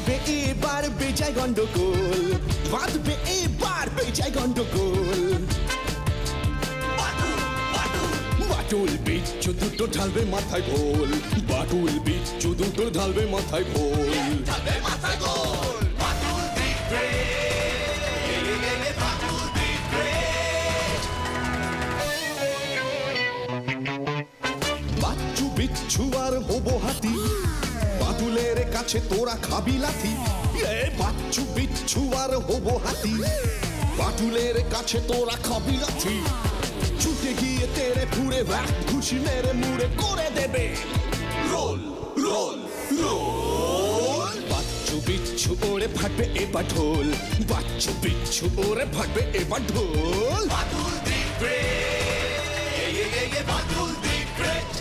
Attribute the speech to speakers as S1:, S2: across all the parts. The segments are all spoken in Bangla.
S1: বাঁধবে এবার বেজায় গন্ডগোল, বাঁধবে এবার বেজায় গন্ডগোল। বাটুল বিচ্ছু দুটো ঢালবে মাথায় ভোল, বাটুল বিচ্ছু দুটো ঢালবে মাথায় ভোল। বাচ্চু বিচ্ছু আর হবো হাতি, বাটুলের কাছে তোরা খাবি লাথি। বাচ্চু বিচ্ছু আর হবো হাতি, বাটুলের কাছে তোরা খাবি লাথি। ছুটে গিয়ে তেরে ফুড়ে ঘুষি মেরে মুড়ে করে দেবে রোল রোল রোল। বাচ্চু বিচ্ছু ওরে ফাটবে এবার ঢোল, বাচ্চু বিচ্ছু ওরে ফাটবে এবার ঢোল। বাটুল দি গ্রেট, বাটুল দি গ্রেট।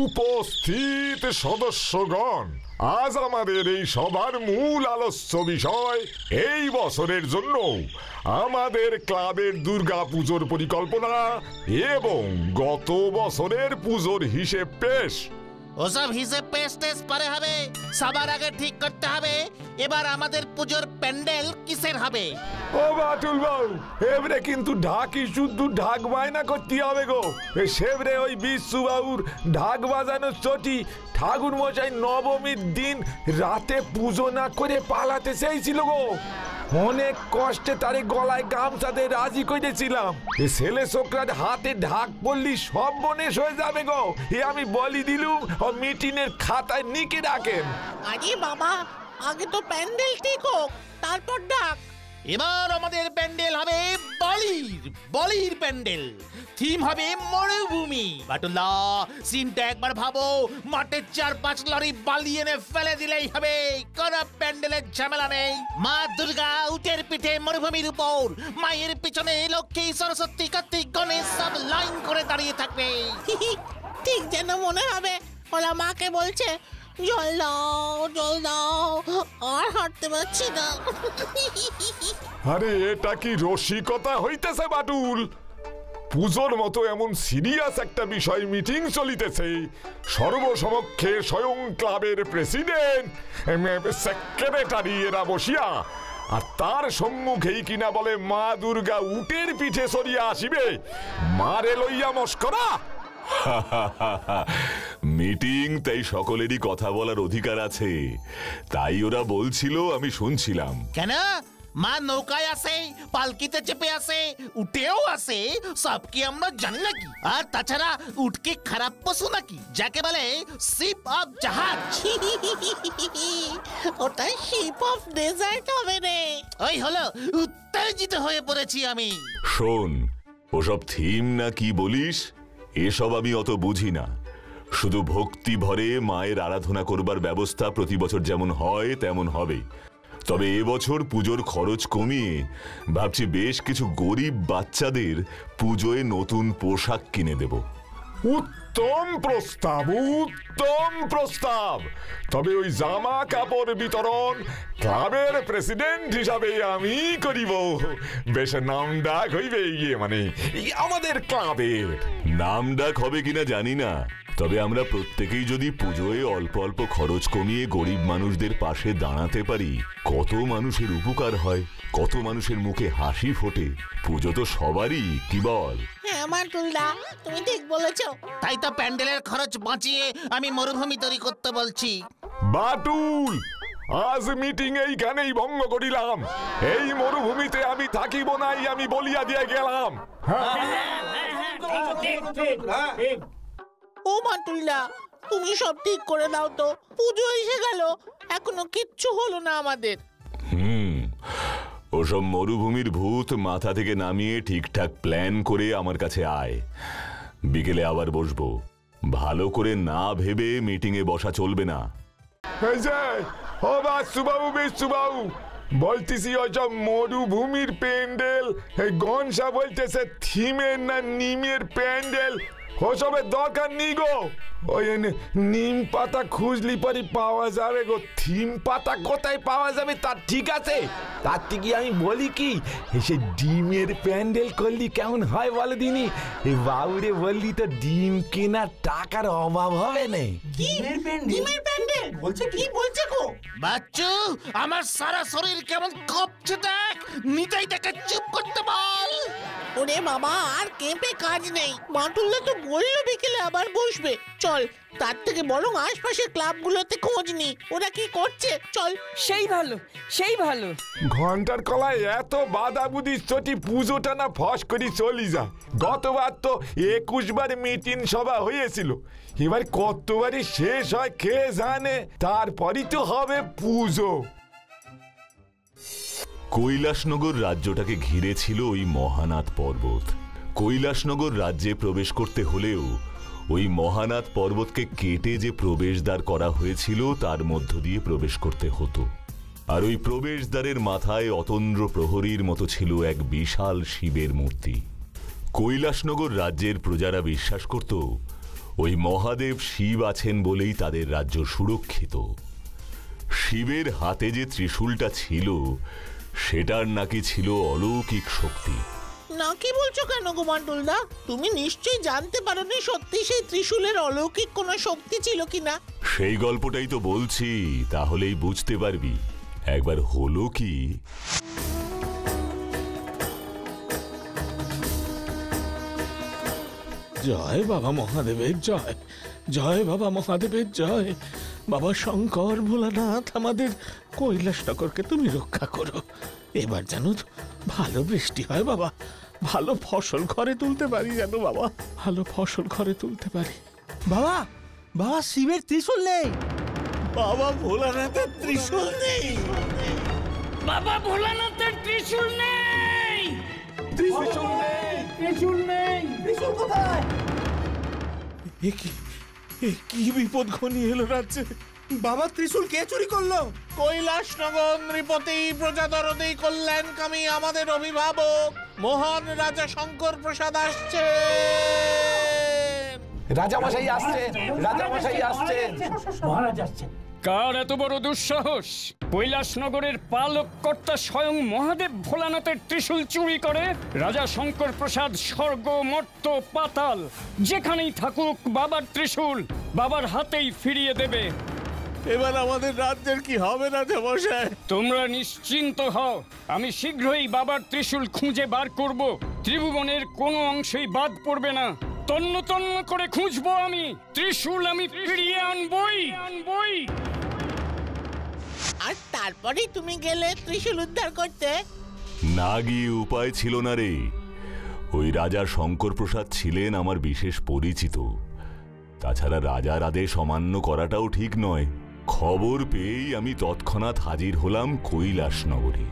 S2: উপস্থিত সদস্যগণ, আজ আমাদের এই সভার মূল আলোচ্য বিষয় এই বছরের জন্য আমাদের ক্লাবের দুর্গা পুজোর পরিকল্পনা এবং গত বছরের পুজোর হিসেব পেশ।
S3: ওসব হিসেব পেশ টেস্ট পরে হবে, সবার আগে ঠিক করতে হবে এবার আমাদের পুজোর প্যান্ডেল কিসের হবে।
S2: ও বাটুল বাবু, এবারে কিন্তু ঢাকি শুদ্ধ ঢাক বায়না করতে হবে গো। সেবরে ওই বিশ্বু বাবুর ঢাক বাজানোর চটি ঠাকুর মশাই নবমীর দিন রাতে পুজো না করে পালাতে চাইছিল গো। অনেক কষ্টে তারে গলায় গামছাতে রাজি করেছিলাম। ছেলে ছোকরার হাতে ঢাক পড়লি সব বনেশ হয়ে যাবে গো, এ আমি বলি দিলুম। ও মিটিংয়ের খাতায় নিকে রাখেন।
S4: আরে বাবা, আগে তো প্যান্ডেল ঠিক হোক, তারপর ডাক।
S3: এবার আমাদের প্যান্ডেল হবে বলির প্যান্ডেল। থিম হবে মরুভূমি। বাটুল্লা, সিনটা একবার ভাবো, মাঠের 4-5 লরি বালি এনে ফেলে দিলেই হবে, কোনো প্যান্ডেলের ঝামেলা নেই। মা দুর্গা উটের পিঠে মরুভূমির উপর, মায়ের পিছনে লক্ষ্মী, সরস্বতী, কার্তিক, গণেশ সব লাইন করে দাঁড়িয়ে থাকবে।
S4: ঠিক যেন মনে হবে ওরা মাকে বলছে, জল দাও জল দাও, আর হাঁটতে পারছি না।
S2: আরে এটা কি রসিকতা হইতেছে বাটুল? পুজোর মতো এমন সিরিয়াস একটা বিষয় মিটিং চলিতেছে, সর্বসমক্ষে স্বয়ং ক্লাবের প্রেসিডেন্ট, সেক্রেটারি এরা বসিয়া, আর তার সম্মুখেই কিনা বলে মা দুর্গা উটের পিঠে সরিয়া আসিবে, মারে লইয়া মস্করা।
S5: মিটিং, তাই সকলেরই কথা বলার অধিকার আছে, তাই ওরা বলছিল, আমি শুনছিলাম।
S3: কেন? মা নৌকায় আসে, পালকিতে চেপে আসে, উঠেও আসে, সব কি আমরা জানি নাকি? আর তাছাড়া উটকে খারাপ পশু নাকি, যাকে বলে শিপ অফ জাহাজ?
S4: ওটাই শিপ অফ ডেজার্ট হবে রে।
S3: ওই হলো, উত্তেজিত হয়ে পড়েছি আমি।
S5: শোন, ওসব থিম না কি বলিস, এসব আমি অত বুঝি না। শুধু ভক্তি ভরে মায়ের আরাধনা করবার ব্যবস্থা প্রতি বছর যেমন হয় তেমন হবে। তবে এবছর পুজোর খরচ কমিয়ে ভাবছি বেশ কিছু গরিব বাচ্চাদের পুজোয় নতুন পোশাক কিনে দেব।
S2: উত্তম প্রস্তাব, উত্তম প্রস্তাব। তবে ওই জামা কাপড় বিতরণ ক্লাবের প্রেসিডেন্ট হিসাবে আমি করিব। বেশ নামডাক হইবে, মানে আমাদের ক্লাবের
S5: নামডাক হবে কিনা জানি না, তবে আমরা প্রত্যেকেই যদি পুজোয় অল্প অল্প খরচ কমিয়ে গরিব মানুষদের পাশে দাঁড়াতে পারি, কত মানুষের উপকার হয়, কত মানুষের মুখে হাসি ফোটে। পুজো তো সবারই, কি বল?
S4: হ্যাঁ বাটুলদা, তুমি ঠিক বলেছো।
S3: তাই তো প্যান্ডেলের খরচ বাঁচিয়ে আমি মরুভূমি তৈরি করতে বলছি।
S2: বাটুল, আজ মিটিং এইখানেই ভঙ্গ করিলাম। এই মরুভূমিতে আমি থাকিব নাই, আমি বলিয়া দিয়ে গেলাম।
S4: ও বাটুলদা, তুমি সব ঠিক করে দাও তো, পুজো এসে গেল, এখনো কিচ্ছু হলো না আমাদের।
S5: ওসব মরুভূমির ভূত মাথা থেকে নামিয়ে ঠিকঠাক প্ল্যান করে আমার কাছে আয়, বিকেলে আবার বসবো। ভালো করে না ভেবে মিটিং এ বসা চলবে না।
S2: এই যে ও বাসুবাবু, বিশ্ববাবু, বলতেছি ওইসব মরুভূমির প্যান্ডেল, এই গনসা বলতেছে থিমের না নিমের প্যান্ডেল, ওসবের দরকার নেই গো। ওই নিম পাতা খুঁজলি পরে পাওয়া যাবে গো, থিম পাতা কোথায় পাওয়া যাবে তার ঠিক আছে। তার থেকে আমি বলি কি, সে ডিমের প্যান্ডেল করলি কেমন হয় বলো দিনি। এই বাবুরে বললি তো ডিম কেনার টাকার অভাব হবে না।
S4: ডিমের প্যান্ডেল বলছে, কি বলছে গো?
S3: বাচ্চু, আমার সারা শরীর কেমন কপছে দেখ, নিতাই তাকে চুপ করতে বল।
S4: ওরে বাবা, আর কেঁপে কাজ নেই। বাটুলদা তো বললো বিকেলে আবার বসবে। চল, তার থেকে বরং আশপাশের ক্লাবগুলোতে খোঁজ নি, ওরা কি করছে। চল।
S6: সেই ভালো, সেই ভালো।
S2: ঘন্টার কলায় এত বাধা বুদ্ধি চটি পুজোটা না ফস করি চলি যা। গতবার তো 21 বার মিটিং সভা হয়েছিল, এবার কতবারই শেষ হয় কে জানে, তারপরই তো হবে পুজো।
S5: কৈলাসনগর রাজ্যটাকে ঘিরে ছিল ওই মহানাথ পর্বত। কৈলাসনগর রাজ্যে প্রবেশ করতে হলেও ওই মহানাথ পর্বতকে কেটে যে প্রবেশদ্বার করা হয়েছিল তার মধ্য দিয়ে প্রবেশ করতে হতো। আর ওই প্রবেশদ্বারের মাথায় অতন্দ্র প্রহরীর মতো ছিল এক বিশাল শিবের মূর্তি। কৈলাসনগর রাজ্যের প্রজারা বিশ্বাস করত ওই মহাদেব শিব আছেন বলেই তাদের রাজ্য সুরক্ষিত। শিবের হাতে যে ত্রিশূলটা ছিল সেটার নাকি ছিল অলৌকিক শক্তি।
S4: না, কি বলছো কেন গো বাটুলদা? তুমি নিশ্চয়ই জানতে পারোনি সত্যি সেই ত্রিশূলের অলৌকিক কোনো শক্তি ছিল কিনা।
S5: সেই গল্পটাই তো বলছি, তাহলেই বুঝতে পারবি। একবার হলো কি,
S3: জয় বাবা মহাদেবের জয়, জয় বাবা মহাদেবের জয়। বাবা শঙ্কর ভোলানাথ, আমাদের কৈলাসনগরকে তুমি রক্ষা করো। এবার যেন ভালো বৃষ্টি হয় বাবা, ভালো ফসল ঘরে তুলতে পারি, যেন বাবা ভালো ফসল ঘরে তুলতে পারি।
S7: বাবা, বাবা শিবের ত্রিশূল নেই।
S3: বাবা ভোলানাথের ত্রিশূল নেই।
S6: বাবা ভোলানাথের ত্রিশূল নেই।
S7: ত্রিশূল নেই, ত্রিশূল নেই, ত্রিশূল কোথায়?
S3: এ কি বিপদ ঘনিয়ে এলো রাজ্যে।
S7: বাবা ত্রিশূল কে চুরি করলো?
S3: কৈলাসনগর নৃপতি প্রজাদরদি কল্যাণকামী আমাদের অভিভাবক মহান রাজা শঙ্কর প্রসাদ আসছে।
S2: রাজামশাই আসছেন, রাজামশাই আসছেন।
S7: মহারাজ আসছেন।
S6: কার এত বড় দুঃসাহস কৈলাসনগরের পালক কর্তা স্বয়ং মহাদেব ভোলানাথের ত্রিশূল চুরি করে? রাজা শঙ্কর প্রসাদ স্বর্গ মর্ত পাতাল যেখানেই থাকুক বাবার ত্রিশূল বাবার হাতেই ফিরিয়ে দেবে।
S3: এবার আমাদের রাজ্যের কি হবে রাজামশাই?
S6: তোমরা নিশ্চিন্ত হও, আমি শীঘ্রই বাবার ত্রিশূল খুঁজে বার করব। ত্রিভুবনের কোনো অংশেই বাদ পড়বে না। তন্ন তন্ন করে খুঁজবো আমি, ত্রিশূল আমি ফিরিয়ে আনবই।
S4: আর তারপরেই তুমি গেলে ত্রিশূল উদ্ধার করতে।
S5: না গিয়ে উপায় ছিল না রে। ওই রাজা শঙ্কর প্রসাদ ছিলেন আমার বিশেষ পরিচিত। তাছাড়া রাজার আদেশ অমান্য করাটাও ঠিক নয়। খবর পেয়েই আমি তৎক্ষণাৎ হাজির হলাম কৈলাসনগরে।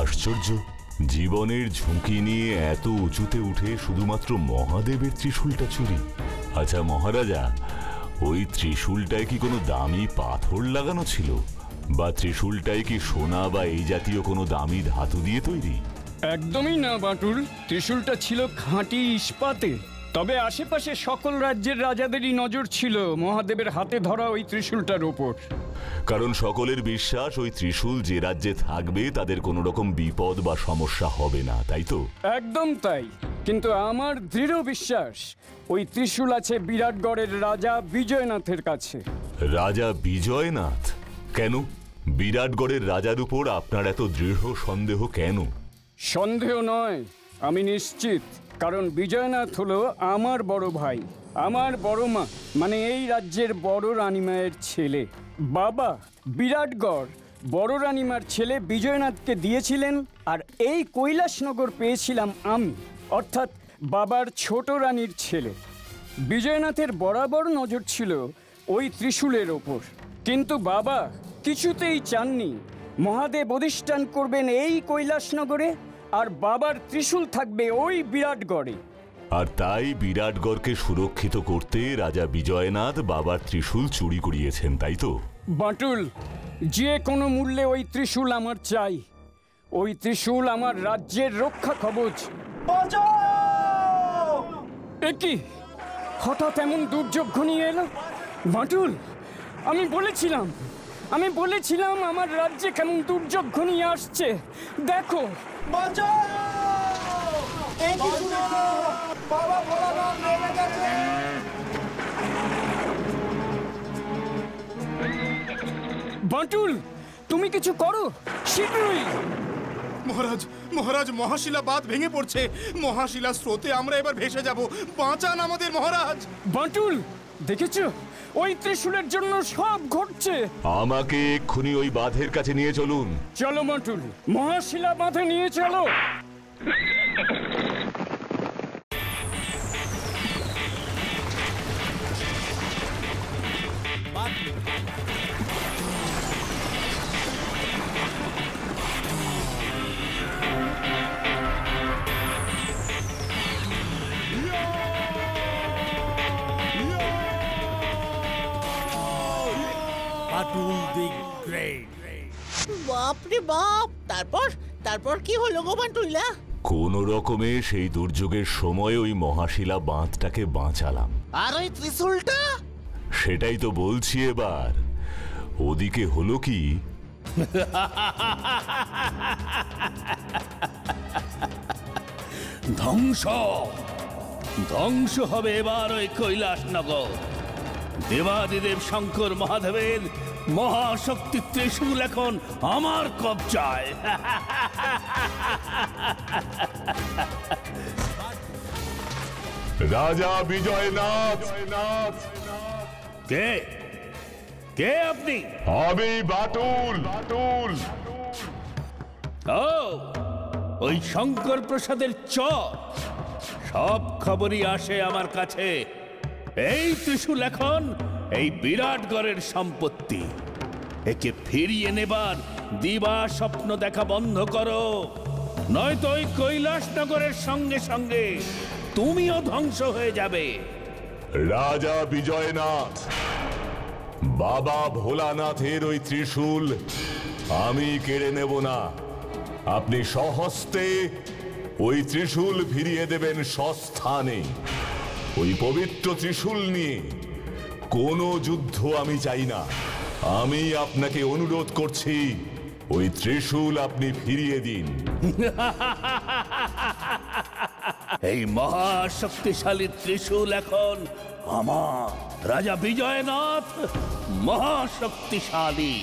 S5: আশ্চর্য, জীবনের ঝুঁকি নিয়ে এত উঁচুতে উঠে শুধুমাত্র মহাদেবের ত্রিশূলটা চুরি। আচ্ছা মহারাজা, ওই ত্রিশূলটায় কি কোনো দামি পাথর লাগানো ছিল, বা ত্রিশূলটায় কি সোনা বা এই জাতীয় কোনো দামি ধাতু দিয়ে তৈরি?
S6: একদমই না বাটুল, ত্রিশূলটা ছিল খাঁটি ইস্পাতে। তবে আশেপাশে সকল রাজ্যের রাজাদেরই নজর ছিল মহাদেবের হাতে ধরা ওই ত্রিশূলটার ওপর।
S5: কারণ সকলের বিশ্বাস ওই ত্রিশূল যে রাজ্যে থাকবে তাদের কোনো রকম বিপদ বা সমস্যা হবে না, তাই তো?
S6: একদম তাই। কিন্তু আমার দৃঢ় বিশ্বাস ওই ত্রিশূল আছে বিরাটগড়ের রাজা বিজয়নাথের কাছে।
S5: রাজা বিজয়নাথ? কেন? বিরাটগড়ের রাজার উপর আপনার এত দৃঢ় সন্দেহ কেন?
S6: সন্দেহ নয়, আমি নিশ্চিত। কারণ বিজয়নাথ হলো আমার বড় ভাই, আমার বড় মা, মানে এই রাজ্যের বড় রানীমায়ের ছেলে। বাবা বিরাটগড় বড় রানীমার ছেলে বিজয়নাথকে দিয়েছিলেন, আর এই কৈলাসনগর পেয়েছিলাম আমি, অর্থাৎ বাবার ছোট রানীর ছেলে। বিজয়নাথের বরাবর নজর ছিল ওই ত্রিশূলের ওপর, কিন্তু বাবা কিছুতেই চাননি মহাদেব অধিষ্ঠান করবেন এই কৈলাসনগরে আর বাবার ত্রিশূল থাকবে ওই বিরাটগড়ে।
S5: আর তাই বিরাটগড়কে সুরক্ষিত করতে রাজা বিজয়নাথ বাবার ত্রিশূল চুরি করিয়েছেন, তাই তো?
S6: বাটুল, যে কোনো মূল্যে ওই ত্রিশূল আমার চাই। ওই ত্রিশূল আমার রাজ্যের রক্ষা কবচ। এ কি হঠাৎ এমন দুর্যোগ ঘনিয়ে এলো? বাটুল, আমি বলেছিলাম আমার রাজ্যে কেমন দুর্যোগ ঘনিয়ে আসছে। দেখো, বাটুল, তুমি কিছু করো শীঘ্রই।
S8: মহারাজ, মহারাজ, মহাশিলা বাঁধ ভেঙে পড়ছে। মহাশিলা স্রোতে আমরা এবার ভেসে যাব। বাঁচান আমাদের মহারাজ।
S6: বাটুল, দেখেছো ওই ত্রিশূলের জন্য সব ঘটছে।
S5: আমাকে এক্ষুনি ওই বাঁধের কাছে নিয়ে চলুন।
S6: চলো বাটুল, মহাশিলা বাঁধে নিয়ে চলো।
S4: বাপরে বাপ! তারপর কি হলো গো বাটুল্লা?
S5: কোন রকমে সেই দুর্যোগের সময় ওই মহাশিলা বাঁধটাকে বাঁচালাম।
S3: আর ওই ত্রিশূলটা?
S5: সেটাই তো বলছি। এবার ওদিকে হলো কি,
S9: ধ্বংস হবে এবার ওই কৈলাসনগর। দেবাদিদেব শঙ্কর মহাদেবের মহাশক্তি ত্রিশূল এখন আমার কবজায়।
S5: রাজা বিজয়নাথ।
S9: কে কে আপনি?
S5: আমি বাটুল।
S9: ও, ওই শঙ্কর প্রসাদের চর। সব খবরই আসে আমার কাছে। এই ত্রিশূল এখন এই বিরাটগড়ের সম্পত্তি। একে ফিরিয়ে নেবার দিবা স্বপ্ন দেখা বন্ধ করো, নয়তো ওই কৈলাসনগরের সঙ্গে সঙ্গে তুমিও ধ্বংস হয়ে যাবে।
S5: রাজা বিজয়নাথ, বাবা ভোলানাথের ওই ত্রিশূল আমি কেড়ে নেব না। আপনি স্বহস্তে ওই ত্রিশূল ফিরিয়ে দেবেন স্বস্থানে। ওই পবিত্র ত্রিশূল নিয়ে কোনো যুদ্ধ আমি চাই না। আমি আপনাকে অনুরোধ করছি, ওই ত্রিশূল আপনি ফিরিয়ে দিন।
S9: এই মহাশক্তিশালী ত্রিশূল এখন আমার। রাজা বিজয়নাথ মহাশক্তিশালী।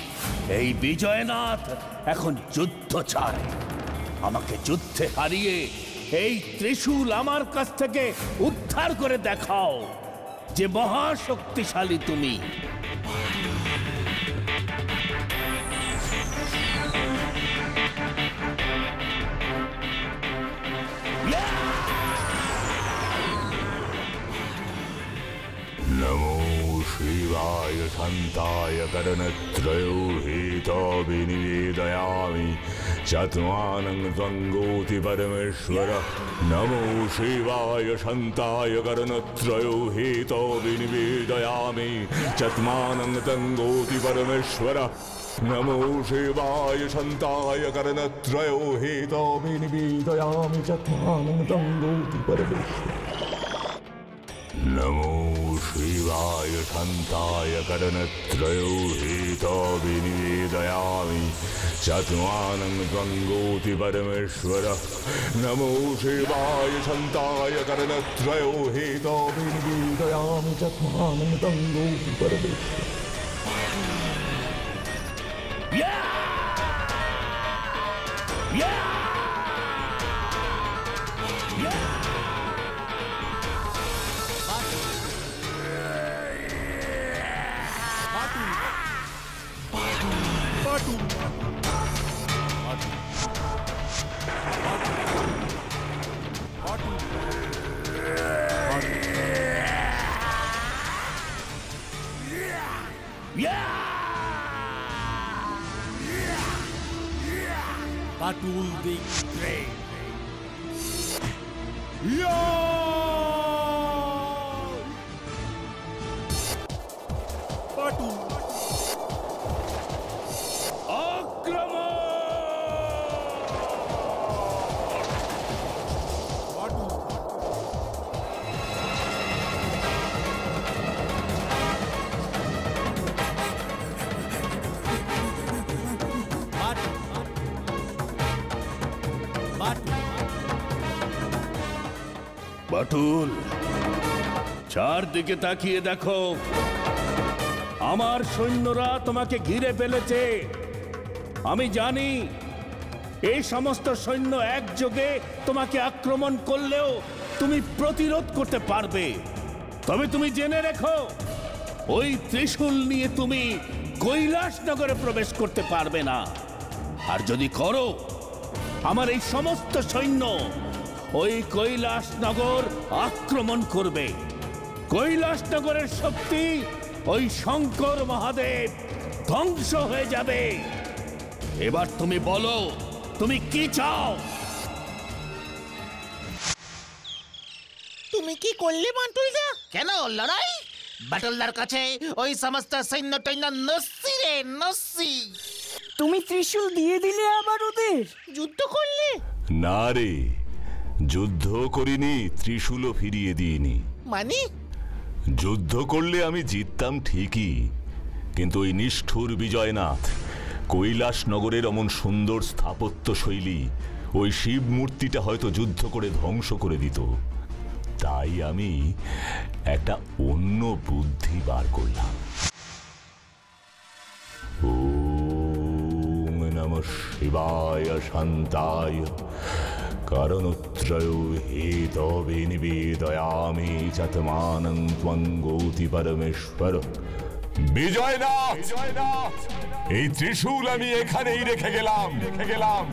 S9: এই বিজয়নাথ এখন যুদ্ধ চায়। আমাকে যুদ্ধে হারিয়ে এই ত্রিশূল আমার কাছ থেকে উদ্ধার করে দেখাও যে মহাশক্তিশালী তুমি।
S5: नमो शिवाय शान्ताय करणत्रयोहितविनिवेदयामि चत्वानं त्वङ्गोति परमेश्वर। नमो शिवाय शान्ताय करणत्रयोहितविनिवेदयामि चत्वानं त्वङ्गोति परमेश्वर। नमो शिवाय शान्ताय करणत्रयोहितविनिवेदयामि चत्वानं त्वङ्गोति परमेश्वर। नमो शिवाय शान्ताय करणत्रयोहितविनिवेदयामि चत्वानं त्वङ्गोति परमेश्वर। नमो शिवाय शान्ताय करणत्रयोहितविनिवेदयामि चत्वानं त्वङ्गोति परमेश्वर।
S9: Batul the Great. বাটুল, চারদিকে তাকিয়ে দেখো, আমার সৈন্যরা তোমাকে ঘিরে ফেলেছে। আমি জানি এই সমস্ত সৈন্য একযোগে তোমাকে আক্রমণ করলেও তুমি প্রতিরোধ করতে পারবে। তবে তুমি জেনে রেখো, ওই ত্রিশূল নিয়ে তুমি কৈলাসনগরে প্রবেশ করতে পারবে না। আর যদি করো, আমার এই সমস্ত সৈন্য ওই কৈলাসনগর আক্রমণ করবে। কৈলাসনগরের শক্তি ওই শঙ্কর মহাদেব ধ্বংস হয়ে যাবে। এবার তুমি বলো, তুমি কি চাও?
S4: তুমি কি করলে বাটুলদা?
S3: কেন লড়াই? বাটুলদার কাছে ওই সমস্ত সৈন্য টৈন্য নস্যি রে, নস্যি।
S6: তুমি ত্রিশূল দিয়ে দিলে আবার ওদের?
S4: যুদ্ধ করলে?
S5: না রে, যুদ্ধ করিনি, ত্রিশূলও ফিরিয়ে দিইনি।
S4: মানে?
S5: যুদ্ধ করলে আমি জিততাম ঠিকই, কিন্তু ওই নিষ্ঠুর বিজয়নাথ কৈলাসনগরের অমন সুন্দর স্থাপত্য শৈলী, ওই শিব মূর্তিটা হয়তো যুদ্ধ করে ধ্বংস করে দিত। তাই আমি একটা অন্য বুদ্ধি বার করলাম। ওম নমঃ শিবায় শান্তায় কারণত্রয় হেতবে নিবেদয়ামি চাতমানং ত্বং গৌতি পরমেশ্বর। বিজয়নাথ, এই ত্রিশূল আমি এখানেই রেখে গেলাম।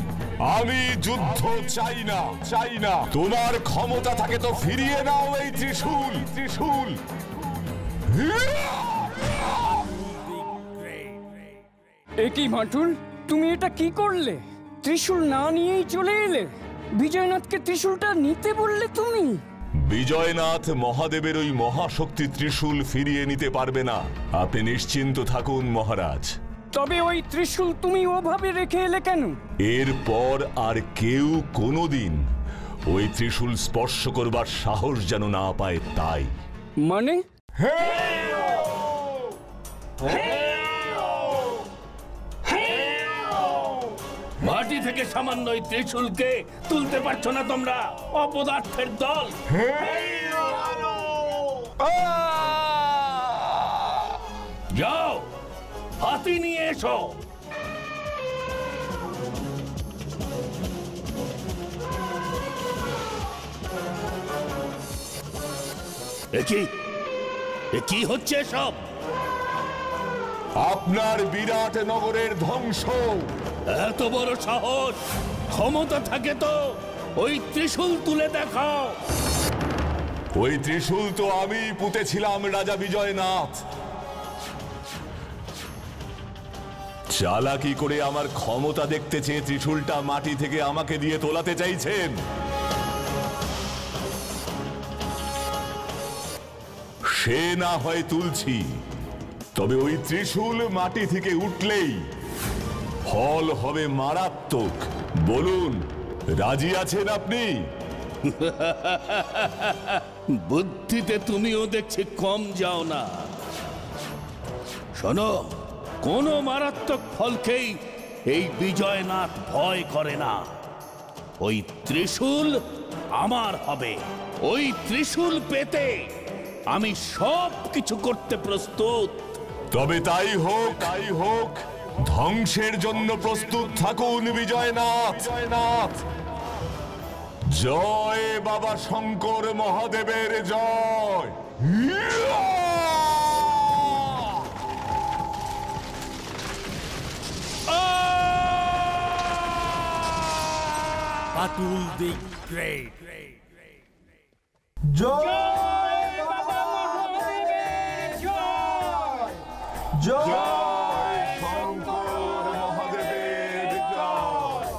S5: আমি যুদ্ধ চাই না। তোমার ক্ষমতা থাকে তো ফিরিয়ে নাও এই ত্রিশূল।
S6: একই বাটুল, তুমি এটা কি করলে? ত্রিশূল না নিয়েই চলে এলে? বিজয়নাথকে ত্রিশূলটা নিতে বললে তুমি?
S5: বিজয়নাথ মহাদেবের ওই মহাশক্তি ত্রিশূল ফিরিয়ে নিতে পারবে না। আপনি নিশ্চিন্ত থাকুন মহারাজ।
S6: তবে ওই ত্রিশূল তুমি ওভাবে রেখে এলে কেন?
S5: এরপর আর কেউ কোনোদিন ওই ত্রিশূল স্পর্শ করবার সাহস যেন না পায়, তাই।
S6: মানে?
S9: মাটি থেকে সামান্য ওই ত্রিশূলকে তুলতে পারছো না তোমরা, অপদার্থের দল। যাও, হাতি নিয়ে এসো। এ কি হচ্ছে সব?
S5: আপনার বিরাট নগরের ধ্বংস।
S9: এত বড় সাহস! ক্ষমতা থাকে তো ওই ত্রিশূল তুলে দেখাও।
S5: ওই ত্রিশূল তো আমি পুঁতেছিলাম রাজা বিজয়নাথ। চালাকি করে আমার ক্ষমতা দেখতে চেয়ে ত্রিশূলটা মাটি থেকে আমাকে দিয়ে তোলাতে চাইছেন। সে না হয় তুলছি, তবে ওই ত্রিশূল মাটি থেকে উঠলেই ফল হবে মারাত্মক। বলুন, রাজি আছেন আপনি?
S9: বুদ্ধিতে তুমিও দেখছি কম যাও না। শোনো, কোন মারাত্মক ফলকেই এই বিজয়নাথ ভয় করে না। ওই ত্রিশূল আমার হবে। ওই ত্রিশূল পেতে আমি সব কিছু করতে প্রস্তুত।
S5: তবে তাই হোক। ধ্বংসের জন্য প্রস্তুত থাকুন বিজয়নাথ। জয় বাবা শঙ্কর মহাদেবের জয়।
S10: বাটুল দি গ্রেট।
S7: জয় বাবা মহাদেবের জয়। জয়
S5: শঙ্কর মহাদেবের জয়।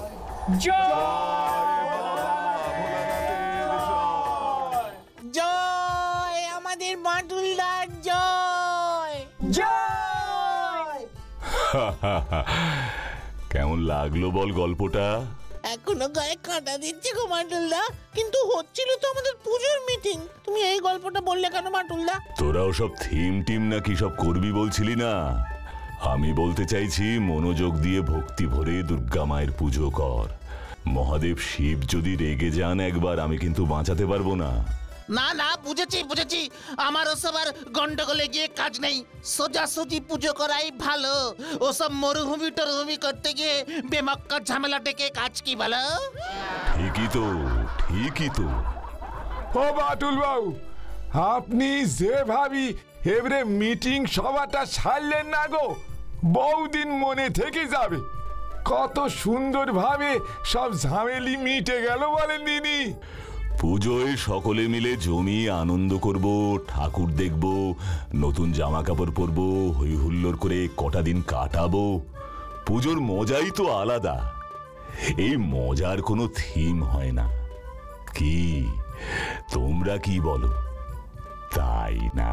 S4: জয় আমাদের বাটুলদার জয়।
S7: জয়।
S5: কেমন লাগলো বল গল্পটা?
S4: এখনো গায়ে কাঁটা দিচ্ছে গো বাটুলদা, কিন্তু হচ্ছিল তো আমাদের পুজোর মিটিং। তুমি এই গল্পটা বললে কেন বাটুলদা?
S5: তোরাও সব থিম টিম নাকি সব করবি বলছিলি না? আমি বলতে চাইছি, মনোযোগ দিয়ে ভক্তি ভরে দুর্গা মায়ের পুজো কর। মহাদেব শিব যদি রেগে যান একবার, আমি কিন্তু বাঁচাতে পারবো না।
S3: না না, বুঝেছি বুঝেছি, আমার ওসব আর গন্ডগোলে গিয়ে কাজ নেই। সোজাসুজি পুজো করাই ভালো। ওসব মরুভূমি টরুভূমি করতে গিয়ে বেমক্কা ঝামেলা ডেকে কাজ কি বলো?
S5: ঠিকই তো, ঠিকই তো।
S2: ও বাটুল বাবু, আপনি যে ভাবি এবারে মিটিং সভাটা সারলেন না গো, বহুদিন মনে থেকে যাবে। কত সুন্দরভাবে সব ঝামেলি মিটে গেল বলেন দিনি।
S5: পুজোয় সকলে মিলে জমিয়ে আনন্দ করব, ঠাকুর দেখব, নতুন জামা কাপড় পরবো, হই হুল্লোড় করে কটা দিন কাটাবো। পুজোর মজাই তো আলাদা। এই মজার কোনো থিম হয় না। কি তোমরা কি বলো, তাই না?